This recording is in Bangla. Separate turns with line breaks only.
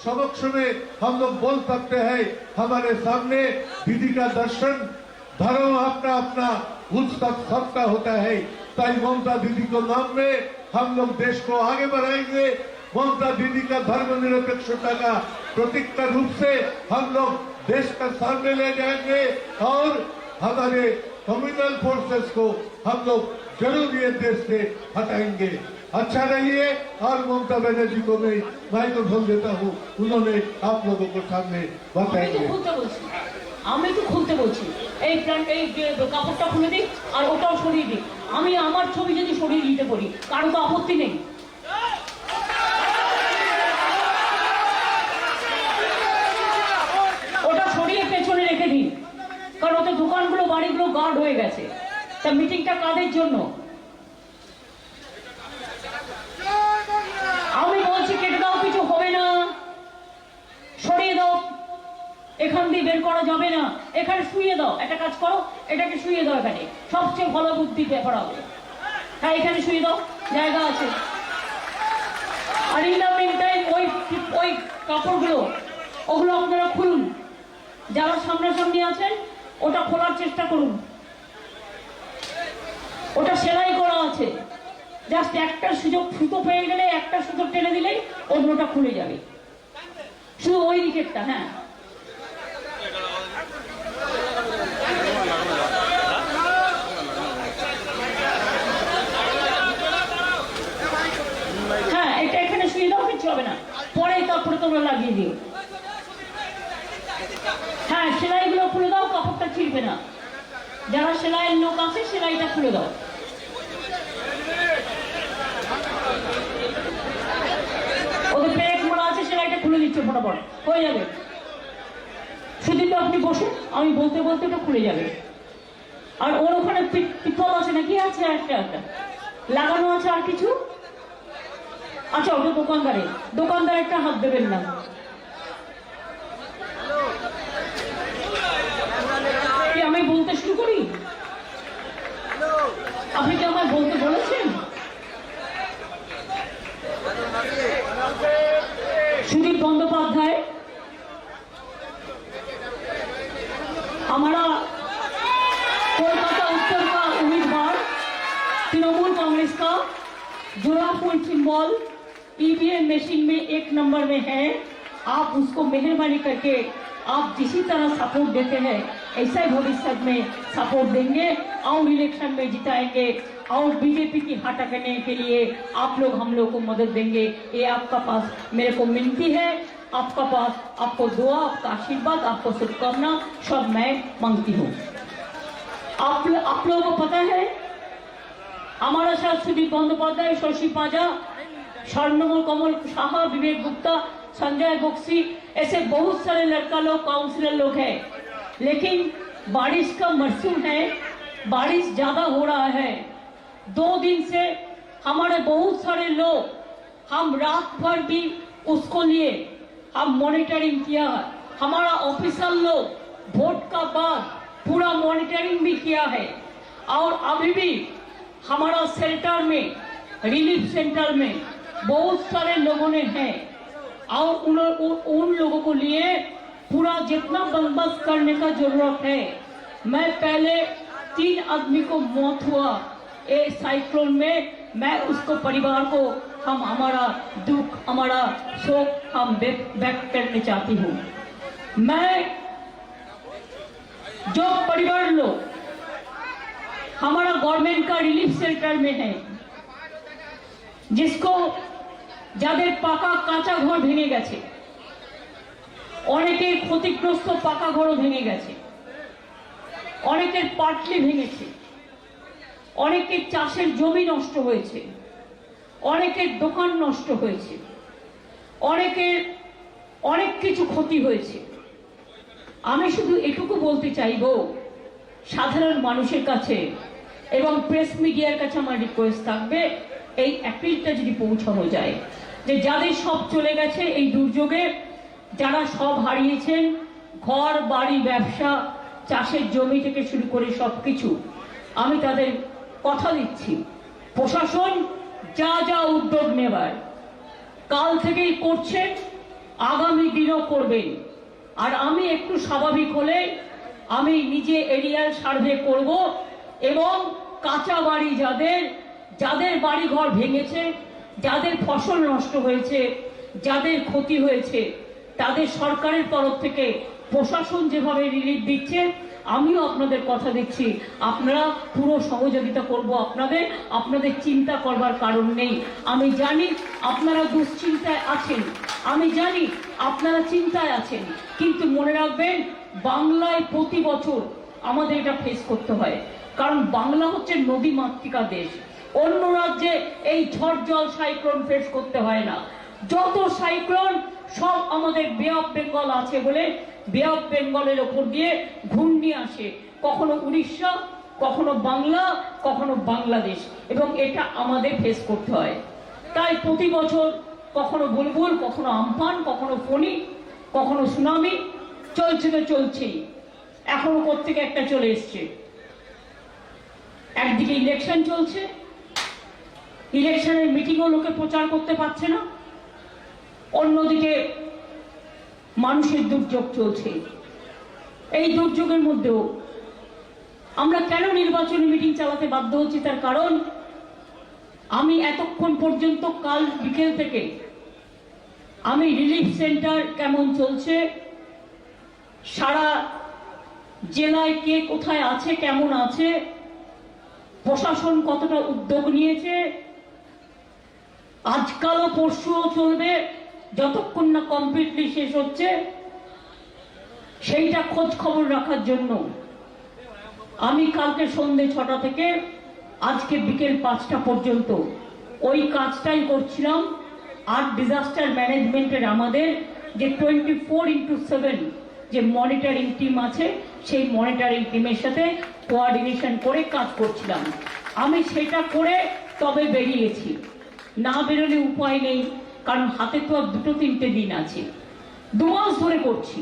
समक्ष में हम लोग बोल सकते हैं। हमारे सामने दीदी का दर्शन, धर्म अपना अपना उच्च तक सबका होता है। ताई ममता दीदी को नाम में हम लोग देश को आगे बढ़ाएंगे। ममता दीदी का धर्मनिरपेक्षता का प्रतीक का रूप से हम लोग देश का सामने ले जाएंगे और हमारे कम्युनल फोर्सेस को हम लोग जरूर ये देश से हटाएंगे। अच्छा रहिए। और ममता बनर्जी को मैं माइक्रोफोन देता हूँ, उन्होंने आप लोगों को सामने बताएंगे।
আমি তো খুলতে বলছি, এই কাপড়টা খুলে দিই আর ওটাও সরিয়ে দিই। আমি আমার ছবি যদি সরিয়ে দিতে পারি, কারো তো আপত্তি নেই। ওটা সরিয়ে পেছনে রেখে দিন, কারণ ওতে দোকানগুলো বাড়িগুলো গার্ড হয়ে গেছে। তা মিটিংটা কাদের জন্য? আমি বলছি কেটে দাও, কিছু হবে না, সরিয়ে দাও। এখান দিয়ে বের করা যাবে না, এখানে শুয়ে দাও। একটা কাজ করো, এটাকে শুয়ে দাও, এখানে সবচেয়ে ভালো বুদ্ধি ব্যাপার হবে। হ্যাঁ, এখানে শুয়ে দাও, জায়গা আছে। আর ইন দ্য মিন টাইম ওই কাপড়গুলো ওগুলো আপনারা খুলুন। যারা সামনাসামনি আছেন ওটা খোলার চেষ্টা করুন। ওটা সেলাই করা আছে, জাস্ট একটা সুতো পেয়ে গেলে একটা সুতো টেনে দিলেই অন্যটা খুলে যাবে, শুধু ওই দিকেরটা। হ্যাঁ, হ্যাঁ, এটা এখানে শুয়ে দাও, কিছু হবে না, পরে তারপরে তোমরা লাগিয়ে দিও। হ্যাঁ, সেলাইগুলো খুলে দাও, কাপড়টা ছিঁড়বে না। যারা সেলাইয়ের লোক আছে সেলাইটা খুলে দাও। ওদের পেট মোড়া আছে, সেলাইটা খুলে দিচ্ছে, ফটাফট হয়ে যাবে। সেদিন তো আপনি বসুন, আমি বলতে বলতে ওটা খুলে যাবে। আর ওর ওখানে পিতল আছে নাকি? আছে, একটা লাগানো আছে। আর কিছু? আচ্ছা, ওটা দোকানদার একটা হাত দেবেন না। আমি বলতে শুরু করি? আপনি কি আমায় বলতে বলেছেন? সুদীপ बंदोपाध्याय हमारा कोलकाता उत्तर का उम्मीदवार, तृणमूल कांग्रेस का, जोड़ा फुल सिंबल ईवीएम मशीन में 1 नंबर में है। आप उसको मेहरबानी करके आप जिसी तरह सपोर्ट देते हैं ऐसा ही भविष्य में सपोर्ट देंगे और इलेक्शन में जिताएंगे और बीजेपी की हटाने के लिए आप लोग हम लोग को मदद देंगे। ये आपका पास मेरे को मिनती है, आपका पास आपको दुआ, आपका आशीर्वाद, आपको शुभकामना सब मैं मांगती हूँ। आप लोगों को पता है हमारा साथ सुदीप बंदोपाध्याय, शशि पाजा, स्वर्णमल कमल साहा, विवेक गुप्ता, संजय बक्सी, ऐसे बहुत सारे लड़का लोग, काउंसिलर लोग हैं। लेकिन बारिश का मौसम है, बारिश ज्यादा हो रहा है। 2 दिन से हमारे बहुत सारे लोग, हम रात भर भी उसको लिए हम मॉनिटरिंग किया। हमारा ऑफिसर लोग वोट का बाद पूरा मॉनिटरिंग भी किया है। और अभी भी हमारा सेंटर में, रिलीफ सेंटर में बहुत सारे लोगों ने हैं और उन लोगों को लिए पूरा जितना बंदोबस्त करने का जरूरत है। मैं पहले 3 आदमी को मौत हुआ ये साइक्लोन में, मैं उसको परिवार को हम हमारा दुख, हमारा शोक हम व्यक्त करने चाहती हूँ। मैं जो परिवार लोग हमारा गवर्नमेंट का रिलीफ सेंटर में है, जिसको যাদের পাকা কাঁচা ঘর ভেঙে গেছে, অনেকের ক্ষতিগ্রস্ত পাকা ঘরও ভেঙে গেছে, অনেকের পাটলি ভেঙেছে, অনেকের চাষের জমি নষ্ট হয়েছে, অনেকের দোকান নষ্ট হয়েছে, অনেকের অনেক কিছু ক্ষতি হয়েছে। আমি শুধু এটুকু বলতে চাইবো সাধারণ মানুষের কাছে এবং প্রেস মিডিয়ার কাছে আমার রিকোয়েস্ট থাকবে, এই অ্যাপিলটা যদি পৌঁছানো যায় যে যাদের সব চলে গেছে এই দুর্যোগে, যারা সব হারিয়েছেন, ঘর বাড়ি ব্যবসা চাষের জমি থেকে শুরু করে সবকিছু, আমি তাদের কথা দিচ্ছি প্রশাসন যা যা উদ্যোগ নেবার কাল থেকেই করছে। আগামী দিনও করবেন। আর আমি একটু স্বাভাবিক হলে আমি নিজে এরিয়াল সার্ভে করব এবং কাঁচা বাড়ি যাদের বাড়ি ঘর ভেঙেছে, যাদের ফসল নষ্ট হয়েছে, যাদের ক্ষতি হয়েছে, তাদের সরকারের তরফ থেকে প্রশাসন যেভাবে রিলিফ দিচ্ছে, আমিও আপনাদের কথা দিচ্ছি, আপনারা পুরো সহযোগিতা করব আপনাদের চিন্তা করবার কারণ নেই। আমি জানি আপনারা দুশ্চিন্তায় আছেন, আমি জানি আপনারা চিন্তায় আছেন, কিন্তু মনে রাখবেন বাংলায় প্রতি বছর আমাদের এটা ফেস করতে হয়, কারণ বাংলা হচ্ছে নদী মাতৃকা দেশ। অন্য রাজ্যে এই ঝড় জল সাইক্লোন ফেস করতে হয় না। যত সাইক্লোন সব আমাদের বে অফ বেঙ্গল আছে বলে বে অফ বেঙ্গলের ওপর দিয়ে ঘূর্ণি আসে, কখনো উড়িষ্যা, কখনো বাংলা, কখনো বাংলাদেশ, এবং এটা আমাদের ফেস করতে হয়। তাই প্রতি বছর কখনো বুলবুল, কখনো আমফান, কখনো ফণি, কখনো সুনামি চলছে তো চলছেই। এখনো কোত্থেকে একটা চলে এসছে। একদিকে ইলেকশন চলছে, ইলেকশনের মিটিংও লোকে প্রচার করতে পারছে না, অন্যদিকে মানুষের দুর্যোগ চলছে। এই দুর্যোগের মধ্যেও আমরা কেন নির্বাচনী মিটিং চালাতে বাধ্য হচ্ছি, তার কারণ আমি এতক্ষণ পর্যন্ত কাল বিকেল থেকে আমি রিলিফ সেন্টার কেমন চলছে, সারা জেলায় কে কোথায় আছে, কেমন আছে, প্রশাসন কতটা উদ্যোগ নিয়েছে, আজকালও পরশুও চলবে যতক্ষণ না কমপ্লিটলি শেষ হচ্ছে, সেইটা খোঁজ খবর রাখার জন্য আমি কালকে সন্ধ্যে 6টা থেকে আজকে বিকেল 5টা পর্যন্ত ওই কাজটাই করছিলাম। আর ডিজাস্টার ম্যানেজমেন্টের আমাদের যে 24x7 যে মনিটরিং টিম আছে, সেই মনিটরিং টিমের সাথে কোঅর্ডিনেশন করে কাজ করছিলাম। আমি সেটা করে তবে বেরিয়েছি, না বেরোলে উপায় নেই, কারণ হাতে তো আর 2-3টে দিন আছে, 2 মাস ধরে করছি।